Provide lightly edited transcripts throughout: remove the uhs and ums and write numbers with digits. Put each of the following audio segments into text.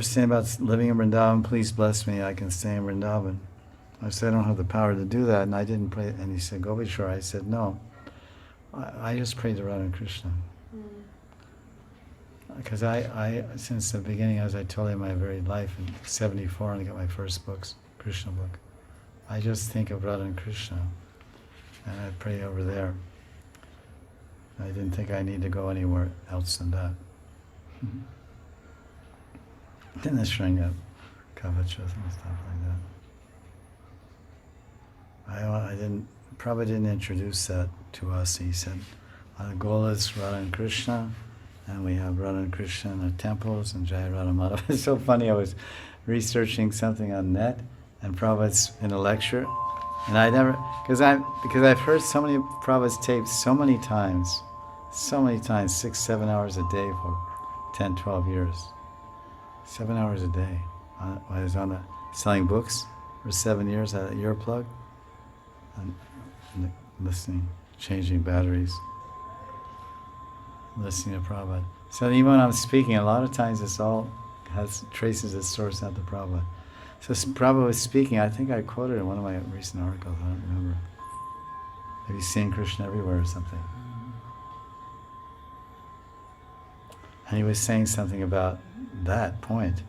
saying about living in Vrindavan, please bless me, I can stay in Vrindavan. I said, I don't have the power to do that, and I didn't pray. And he said, go be sure. I said, no, I just prayed to Radha and Krishna. Because I, since the beginning, as I told you, my very life, in 74, and I got my first books, Krishna book, I just think of Radha and Krishna, and I pray over there. I didn't think I need to go anywhere else than that. In the Shringa, Kavachas and stuff like that. I probably didn't introduce that to us. He said, our goal is Radha and Krishna, and we have Radha and Krishna in our temples, and Jai Radha Madhava. It's so funny, I was researching something on net, and Prabhupada's in a lecture, and I never, because I've heard so many Prabhupada's tapes so many times, 6, 7 hours a day for 10, 12 years. 7 hours a day. I was selling books for 7 years at Earplug, and listening, changing batteries, listening to Prabhupada. So even when I'm speaking, a lot of times it's all has traces of source out to Prabhupada. So Prabhupada was speaking, I think I quoted in one of my recent articles, I don't remember. Maybe seeing Krishna everywhere or something. And he was saying something about that point.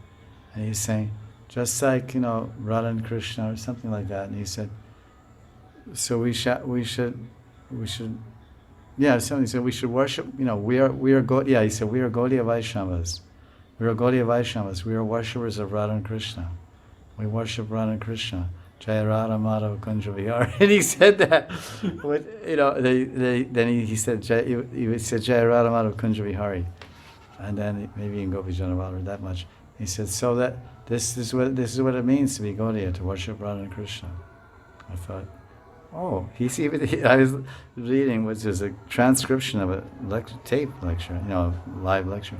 And he's saying, just like, Radha and Krishna or something like that. And he said, so we should, yeah, something. He said we should worship, he said, we are Gaudiya Vaishnavas. We are Gaudiya Vaishnavas. We are worshippers of Radha and Krishna. We worship Radha and Krishna. Jai Radha Madhava Kunja Vihar. And he said that. Then he said, he said Jai Radha Madhava Kunja Vihari. And then maybe in Gopi Janavara that much. He said, so that this is what it means to be Gaudiya, to worship Radha and Krishna. I thought, oh, I was reading, which is a transcription of a tape lecture, live lecture.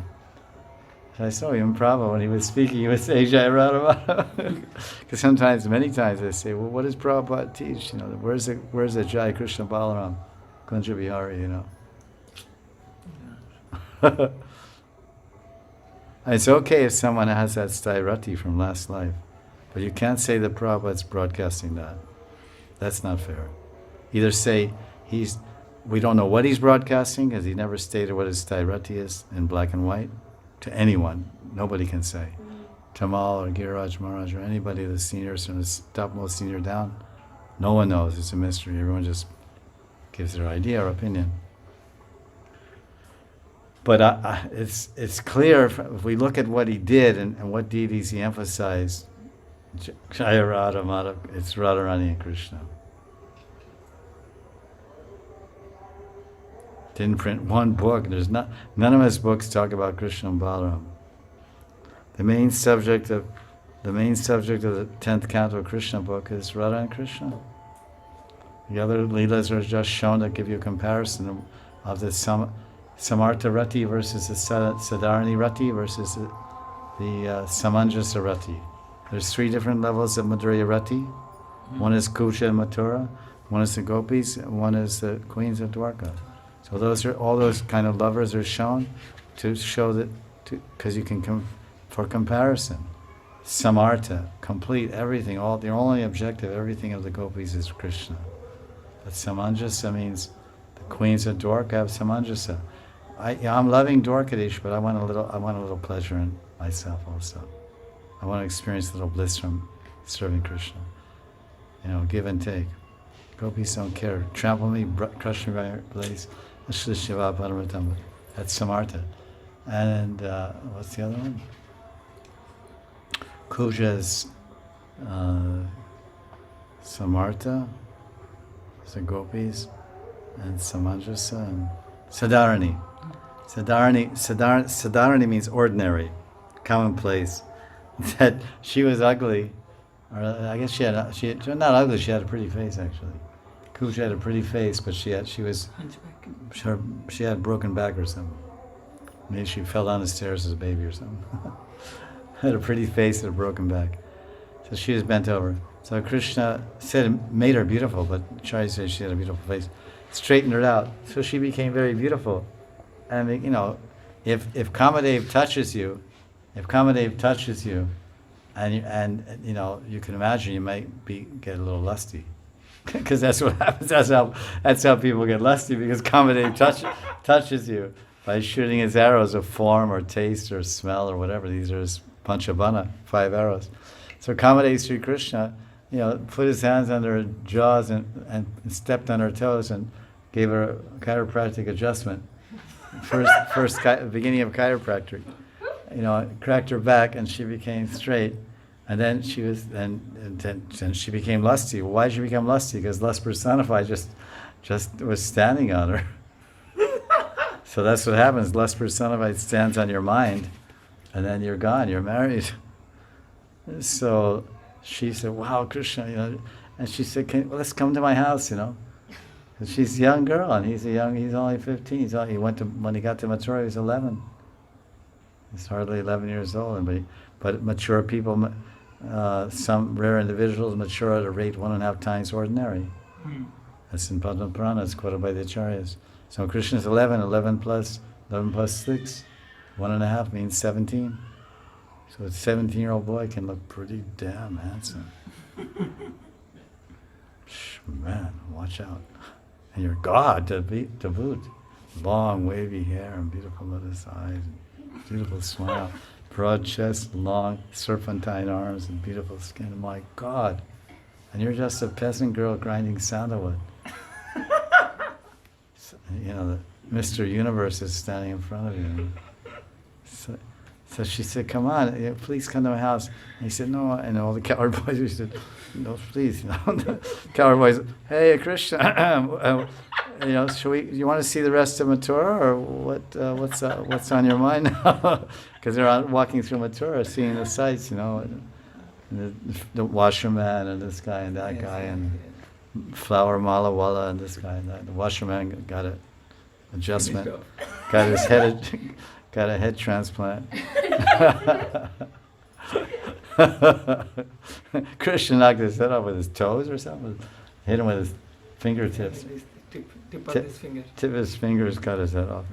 So I saw even Prabhupada, when he was speaking, he would say Jai Radha Madhava. Because many times they say, well, what does Prabhupada teach? Where's the Jai Krishna Balaram, Kunja Vihari, It's okay if someone has that stairati from last life, but you can't say that Prabhupada's broadcasting that. That's not fair. Either say we don't know what he's broadcasting, because he never stated what his stairati is in black and white, to anyone. Nobody can say. Tamal or Giriraj Maharaj or anybody, the seniors from the topmost senior down, no one knows. It's a mystery. Everyone just gives their idea or opinion. But it's clear if we look at what he did and what deities he emphasized. Jaya Radha Madhava, it's Radharani and Krishna. Didn't print one book. None of his books talk about Krishna and Balaram. The main subject of the 10th canto of Krishna book is Radha and Krishna. The other lilas are just shown to give you a comparison of the Samartha Rati versus the Sadharani Rati versus the Samanjasa Rati. There's 3 different levels of Madhurya Rati. One is Kuja and Mathura, one is the Gopis, and one is the Queens of Dwarka. So all those kind of lovers are shown to show that, because you can for comparison. Samartha, complete, everything, the only objective, everything of the Gopis is Krishna. But Samanjasa means the Queens of Dwarka have Samanjasa. I'm loving Dwarkadish, but I want a little pleasure in myself also. I want to experience a little bliss from serving Krishna. Give and take. Gopis don't care. Trample me, crush me by your place. Shiva Paramatam. That's Samartha. And what's the other one? Kuja's Samartha, the Gopis, and Samanjasa, and Sadharani. Sadharani means ordinary, commonplace. That she was ugly, or I guess she not ugly. She had a pretty face actually. Kuja had a pretty face, but she had broken back or something. Maybe she fell down the stairs as a baby or something. Had a pretty face and a broken back, so she was bent over. So Krishna made her beautiful, but Chari said she had a beautiful face. Straightened her out, so she became very beautiful. And if Kamadev touches you, If Kamadev touches you, and you know, you can imagine you might get a little lusty, because that's what happens. That's how people get lusty, because Kamadev touches you by shooting his arrows of form or taste or smell or whatever. These are his Panchabhana, 5 arrows. So Kamadev Sri Krishna, you know, put his hands under her jaws and stepped on her toes and gave her a chiropractic adjustment. First beginning of chiropractic. You know, cracked her back and she became straight. And then she was, then she became lusty. Why did she become lusty? Because lust personified just was standing on her. So that's what happens. Lust personified stands on your mind, and then you're gone. You're married. So she said, "Wow, Krishna," you know, and she said, "Let's come to my house," you know. And she's a young girl, and he's only 15. When he got to Mathura, he was 11. He's hardly 11 years old, but mature people, some rare individuals mature at a rate 1.5 times ordinary. That's in Padma Purana. It's quoted by the Acharyas. So Krishna's 11. 11 plus 6, 1.5 means 17. So a 17-year-old boy can look pretty damn handsome. Man, watch out. And you're God to boot. Long, wavy hair and beautiful lotus eyes, and beautiful smile, broad chest, long, serpentine arms, and beautiful skin. My God. And you're just a peasant girl grinding sandalwood. So, you know, Mr. Universe is standing in front of you. So she said, "Come on, please come to my house." And he said, "No," and all the coward boys said, "No, please." You know, the coward boys, "Hey, Krishna, you know, you want to see the rest of Mathura, or what's on your mind now?" Because they're out walking through Mathura, seeing the sights, you know, and the washerman and this guy and that guy and flower mala wala and this guy and that. The washerman got an adjustment, got his head. Got a head transplant. Krishna knocked his head off with his toes or something. Hit him with his fingertips. Tip of his finger. Tip of his fingers cut his head off.